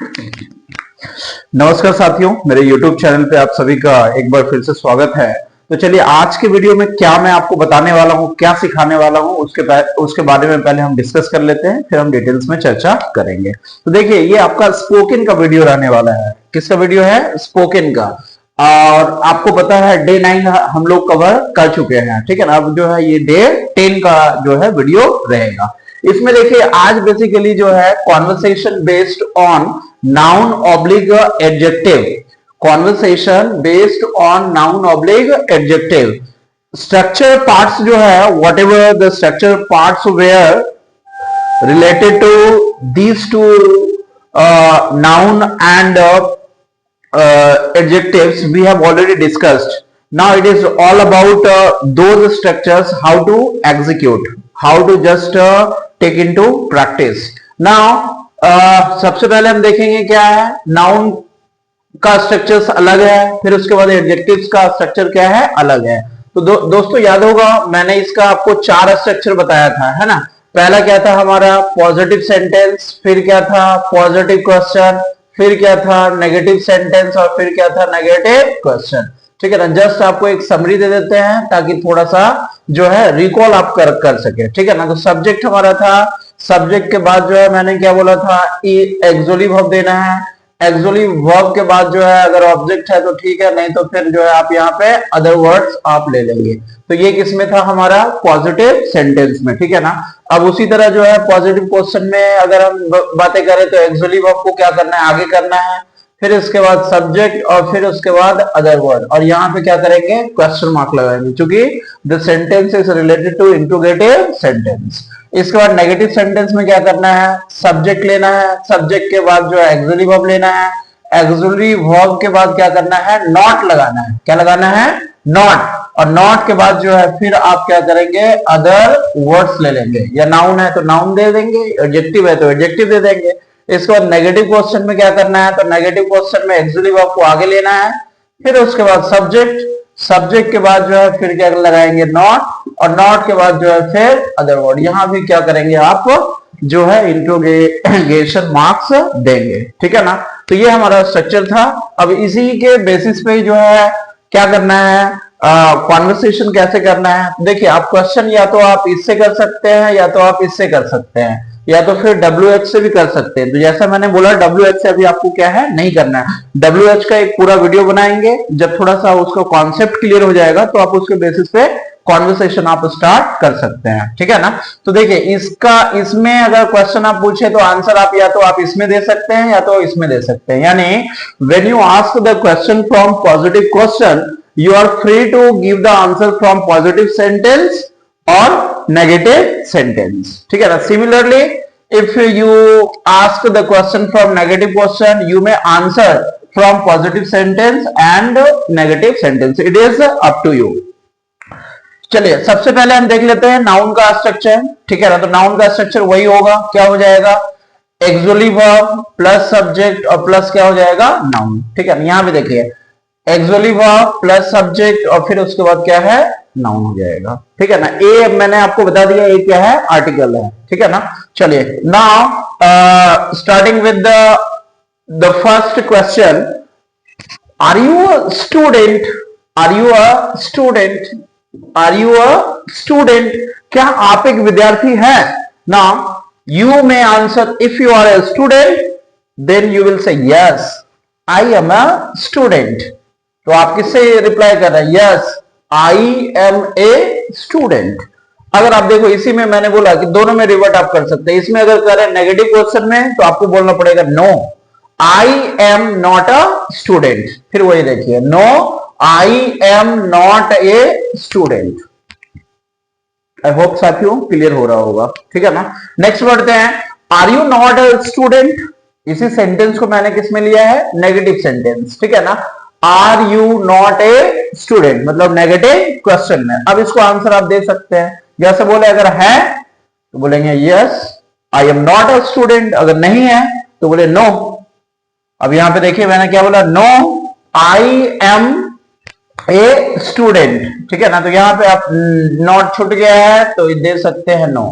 नमस्कार साथियों, मेरे YouTube चैनल पे आप सभी का एक बार फिर से स्वागत है। तो चलिए आज के वीडियो में क्या मैं आपको बताने वाला हूँ, क्या सिखाने वाला हूँ, उसके बारे में पहले हम डिस्कस कर लेते हैं, फिर हम डिटेल्स में चर्चा करेंगे। तो देखिए, ये आपका स्पोकन का वीडियो रहने वाला है। किसका वीडियो है? स्पोकन का। और आपको पता है डे 9 हम लोग कवर कर चुके हैं, ठीक है ना। अब जो है ये डे 10 का जो है वीडियो रहेगा। इसमें देखिए आज बेसिकली जो है conversation based on noun oblique adjective, conversation based on noun oblique adjective. Structure parts जो है, whatever the structure parts were related to these two noun and adjectives we have already discussed. Now it is all about those structures, how to execute, how to just take into practice. Now सबसे पहले हम देखेंगे क्या है, noun का structures अलग है, फिर उसके बाद एडजेक्टिव्स का स्ट्रक्चर क्या है, अलग है। तो दोस्तों याद होगा मैंने इसका आपको 4 स्ट्रक्चर बताया था, है ना। पहला क्या था हमारा? पॉजिटिव सेंटेंस, फिर क्या था? पॉजिटिव क्वेश्चन, फिर क्या था? नेगेटिव सेंटेंस, और फिर क्या था? नेगेटिव क्वेश्चन, ठीक है ना। जस्ट आपको एक समरी दे देते हैं ताकि थोड़ा सा जो है रिकॉल आप कर सके, ठीक है ना। तो सब्जेक्ट हमारा था, सब्जेक्ट के बाद जो है मैंने क्या बोला था, एक्सोली वर्ब देना है। एक्सोली वर्ब के बाद जो है अगर ऑब्जेक्ट है तो ठीक है, नहीं तो फिर जो है आप यहाँ पे अदर वर्ड्स आप ले लेंगे। तो ये किसमें था? हमारा पॉजिटिव सेंटेंस में, ठीक है ना। अब उसी तरह जो है पॉजिटिव क्वेश्चन में अगर हम बातें करें तो एक्सोली वर्ब को क्या करना है, आगे करना है, फिर इसके बाद सब्जेक्ट, और फिर उसके बाद अदर वर्ड, और यहाँ पे क्या करेंगे? क्वेश्चन मार्क लगाएंगे, क्योंकि the sentence is related to interrogative sentence. इसके बाद नेगेटिव सेंटेंस में क्या करना है? सब्जेक्ट लेना है, सब्जेक्ट के बाद जो है एक्सुअली वर्ब लेना है, एक्सुअली वर्ब के बाद क्या करना है? नॉट लगाना है। क्या लगाना है? नॉट। और नॉट के बाद जो है फिर आप क्या करेंगे? अदर वर्ड्स ले लेंगे, या नाउन है तो नाउन दे देंगे, एडजेक्टिव है तो एडजेक्टिव दे देंगे। इसके बाद नेगेटिव क्वेश्चन में क्या करना है? तो नेगेटिव क्वेश्चन में एक्सुअली वर्ब को आगे लेना है, फिर उसके बाद सब्जेक्ट, सब्जेक्ट के बाद जो है फिर क्या लगाएंगे? नॉट, और नॉट के बाद जो है फिर अदर वर्ड। यहां भी क्या करेंगे आप? जो है इंट्रोगेशन मार्क्स देंगे, ठीक है ना। तो ये हमारा स्ट्रक्चर था। अब इसी के बेसिस पे जो है क्या करना है, कॉन्वर्सेशन कैसे करना है। देखिए आप क्वेश्चन या तो आप इससे कर सकते हैं, या तो आप इससे कर सकते हैं, या तो फिर WH से भी कर सकते हैं। तो जैसा मैंने बोला WH से अभी आपको क्या है, नहीं करना है। WH का एक पूरा वीडियो बनाएंगे, जब थोड़ा सा उसका कॉन्सेप्ट क्लियर हो जाएगा तो आप उसके बेसिस पे कॉन्वर्सेशन आप स्टार्ट कर सकते हैं, ठीक है ना। तो देखिए इसमें अगर क्वेश्चन आप पूछे तो आंसर आप या तो आप इसमें दे सकते हैं, या तो इसमें दे सकते हैं। यानी when you ask the question from positive question, you are free to give the answer from positive sentence or negative sentence, ठीक है ना। Similarly, if you ask the question from negative question, you may answer from positive sentence and negative sentence. It is up to you. चलिए सबसे पहले हम देख लेते हैं नाउन का स्ट्रक्चर, ठीक है ना। तो नाउन का स्ट्रक्चर वही होगा, क्या हो जाएगा? एक्सुअली वर्ब प्लस सब्जेक्ट और प्लस क्या हो जाएगा? नाउन, ठीक है ना। यहां पे देखिए एक्सुअली वर्ब प्लस सब्जेक्ट और फिर उसके बाद क्या है? नाउन हो जाएगा, ठीक है ना। ए मैंने आपको बता दिया, ए क्या है? आर्टिकल है, ठीक है ना। चलिए now starting with the first question, are you a student? Are you a student? Are you a student? क्या आप एक विद्यार्थी हैं? Now you may answer, if you are a student then you will say yes I am a student. तो आप किससे reply कर रहे हैं? Yes I am a student. अगर आप देखो इसी में मैंने बोला कि दोनों में रिवर्ट आप कर सकते हैं। इसमें अगर करें नेगेटिव क्वेश्चन में तो आपको बोलना पड़ेगा no I am not a student. फिर वही देखिए, no I am not a student. I hope साथियों क्लियर हो रहा होगा, ठीक है ना। नेक्स्ट बढ़ते हैं, are you not a student. इसी सेंटेंस को मैंने किस में लिया है? नेगेटिव सेंटेंस, ठीक है ना। Are you not a student मतलब नेगेटिव क्वेश्चन में। अब इसको आंसर आप दे सकते हैं, जैसे बोले अगर है तो बोलेंगे yes I am not a student, अगर नहीं है तो बोले नो। अब यहां पे देखिए मैंने क्या बोला? No I am a student, ठीक है ना। तो यहां पे आप नॉट छूट गया है तो दे सकते हैं नो।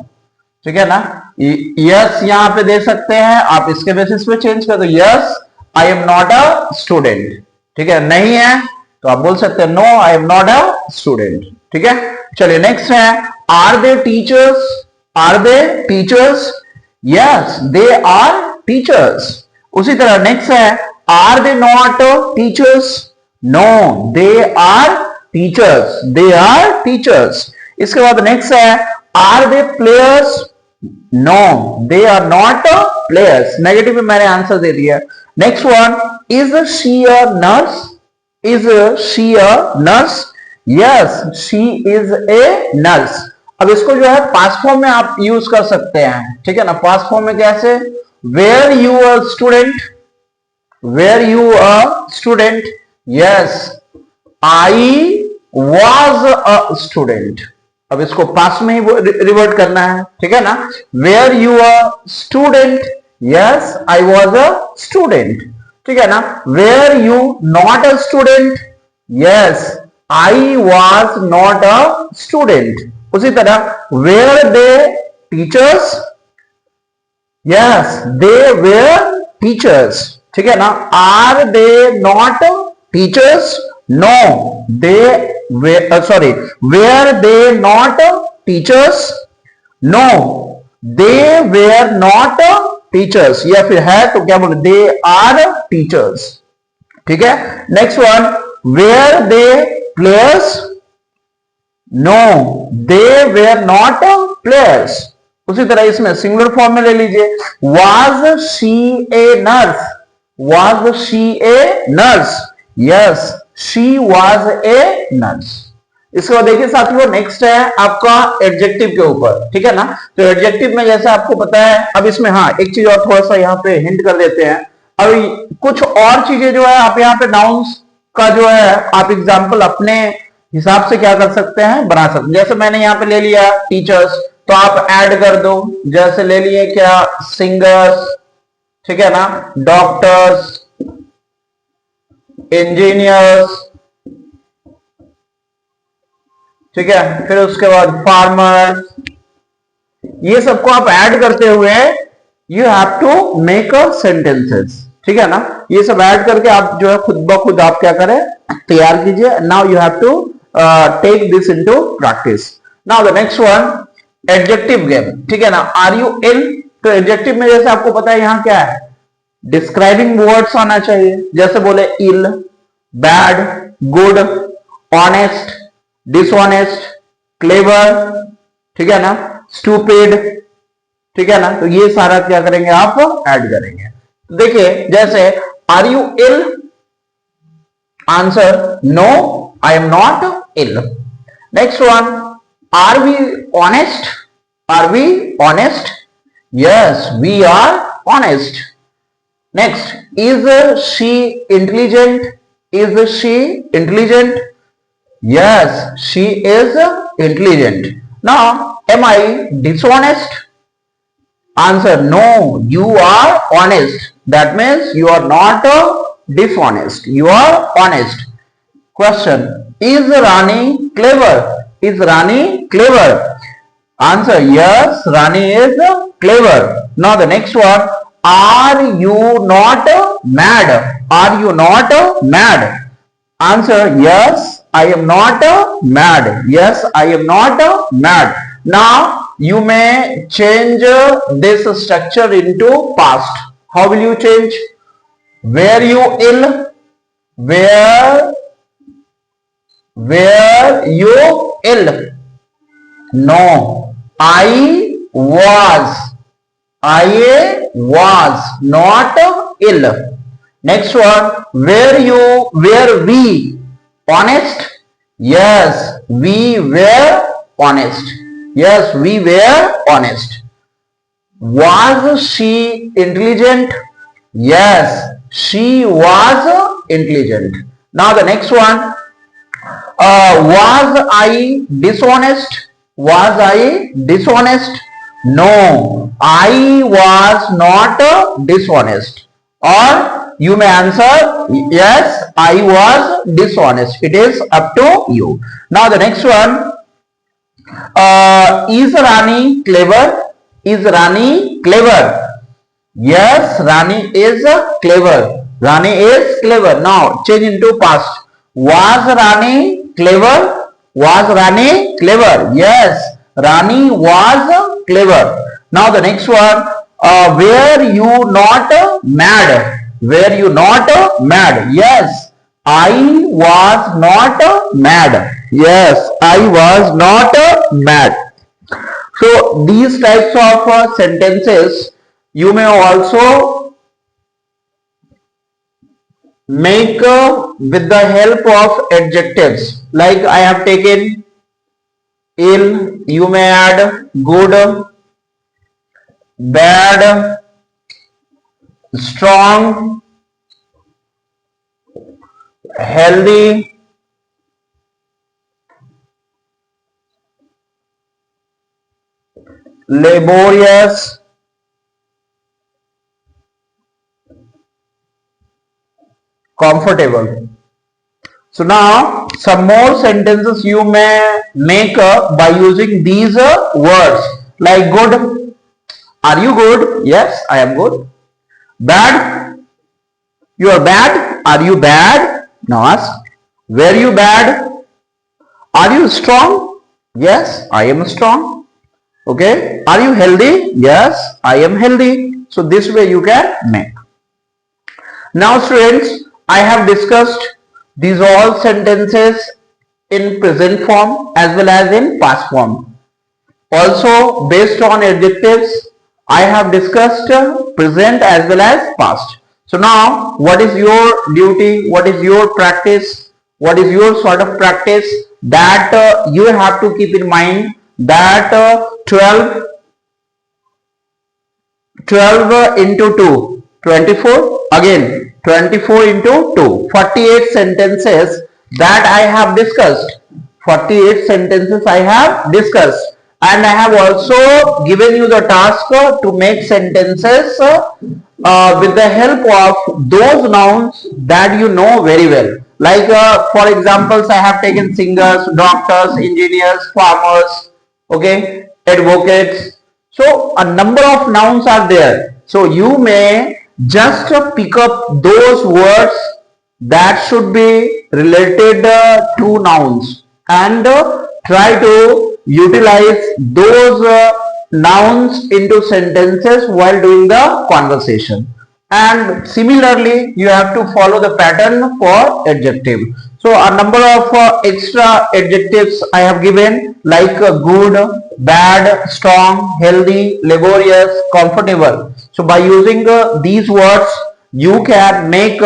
ठीक है ना। यस यहां पे दे सकते हैं, आप इसके बेसिस पे चेंज कर दो, yes I am not a student, ठीक है। नहीं है तो आप बोल सकते हैं no I am not a student, ठीक है। चलिए नेक्स्ट है, are they teachers, are they teachers, yes they are teachers. उसी तरह नेक्स्ट है, are they not teachers, no they are teachers, they are teachers. इसके बाद नेक्स्ट है, are they players, no they are not players, negative में मैंने answer दे दिया। Next one, is she a nurse, is she a nurse, yes she is a nurse. अब इसको जो है पास्ट फॉर्म में आप यूज कर सकते हैं, ठीक है ना। पास्ट फॉर्म में कैसे, were you a student, were you a student, yes I was a student. अब इसको पास्ट में ही रिवर्ट करना है, ठीक है ना। Were you a student, yes I was a student, ठीक है ना। Were you not a student, yes I was not a student. उसी तरह were they teachers, yes they were teachers, ठीक है ना। Are they not teachers, no they sorry were they not teachers, no they were not teachers, या फिर है तो क्या बोले, दे आर टीचर्स, ठीक है। Next one, were they players, no they were not players. उसी तरह इसमें सिंगुलर फॉर्म में ले लीजिए, was she a nurse, was she a nurse, yes she was a nurse. इसके बाद देखिए साथियों, नेक्स्ट है आपका एडजेक्टिव के ऊपर, ठीक है ना। तो एडजेक्टिव में जैसे आपको पता है, अब इसमें हाँ एक चीज और थोड़ा सा यहाँ पे हिंट कर देते हैं। अब कुछ और चीजें जो है आप यहाँ पे नाउन्स का जो है आप एग्जाम्पल अपने हिसाब से क्या कर सकते हैं, बना सकते हैं। जैसे मैंने यहाँ पे ले लिया टीचर्स, तो आप ऐड कर दो, जैसे ले लिए क्या, सिंगर्स, ठीक है ना, डॉक्टर्स, इंजीनियर्स, ठीक है, फिर उसके बाद फार्मर्स, ये सबको आप ऐड करते हुए you have to make a sentences, ठीक है ना। ये सब ऐड करके आप जो है खुद ब खुद आप क्या करें, तैयार कीजिए। Now you have to take this into practice. Now the next one, adjective game, ठीक है ना। आर यू इल, तो एडजेक्टिव में जैसे आपको पता है यहाँ क्या है, डिस्क्राइबिंग वर्ड्स आना चाहिए। जैसे बोले ill, bad, good, honest, dishonest, clever, ठीक है ना, स्टूपिड, ठीक है ना। तो ये सारा क्या करेंगे आप, ऐड करेंगे। तो देखिए जैसे are you ill, answer no I am not ill. Next one, are we honest, are we honest, yes we are honest. Next, is she intelligent? Is she intelligent? Yes, she is intelligent. Now, am I dishonest? Answer, no, you are honest. That means you are not dishonest. You are honest. Question, is Rani clever? Is Rani clever? Answer, yes, Rani is clever. Now the next one, are you not mad? Are you not mad? Answer, yes, I am not mad. Yes, I am not mad. Now you may change this structure into past. How will you change? Were you ill? Were you ill? No, I was. I was not ill. Next one, were we honest? Yes, we were honest. Yes, we were honest. Was she intelligent? Yes, she was intelligent. Now the next one, was I dishonest? Was I dishonest? No, I was not dishonest. Or you may answer, yes, I was dishonest. It is up to you. Now the next one, is Rani clever? Is Rani clever? Yes, Rani is clever. Rani is clever. Now change into past. Was Rani clever? Was Rani clever? Yes, Rani was clever. Now the next one. Were you not mad? Were you not mad? Yes, I was not mad. Yes, I was not mad. So these types of sentences you may also make with the help of adjectives. Like I have taken ill, you may add good, bad, strong, healthy, laborious, comfortable. So now some more sentences you may make by using these words, like good. Are you good? Yes, I am good. Bad. You are bad. Are you bad? Now ask. Were you bad? Are you strong? Yes, I am strong. Okay. Are you healthy? Yes, I am healthy. So this way you can make. Now students, I have discussed these all sentences in present form as well as in past form. Also based on adjectives, I have discussed present as well as past. So now what is your duty, what is your practice, what is your sort of practice that you have to keep in mind that 12 into 2, 24, again 24 into 2, 48 sentences that I have discussed. 48 sentences I have discussed, and I have also given you the task to make sentences with the help of those nouns that you know very well. Like for examples, I have taken singers, doctors, engineers, farmers, okay, advocates. So a number of nouns are there. So you may just pick up those words that should be related to nouns and try to utilize those nouns into sentences while doing the conversation. And similarly, you have to follow the pattern for adjective. So a number of extra adjectives I have given, like good, bad, strong, healthy, laborious, comfortable. So by using these words, you can make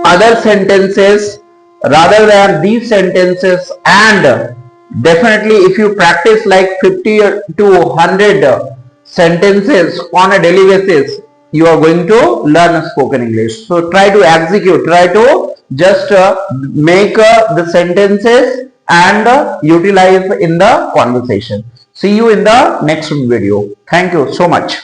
other sentences rather than these sentences, and definitely if you practice like 50 to 100 sentences on a daily basis, you are going to learn spoken English. So try to execute, try to just make the sentences and utilize in the conversation. See you in the next video. Thank you so much.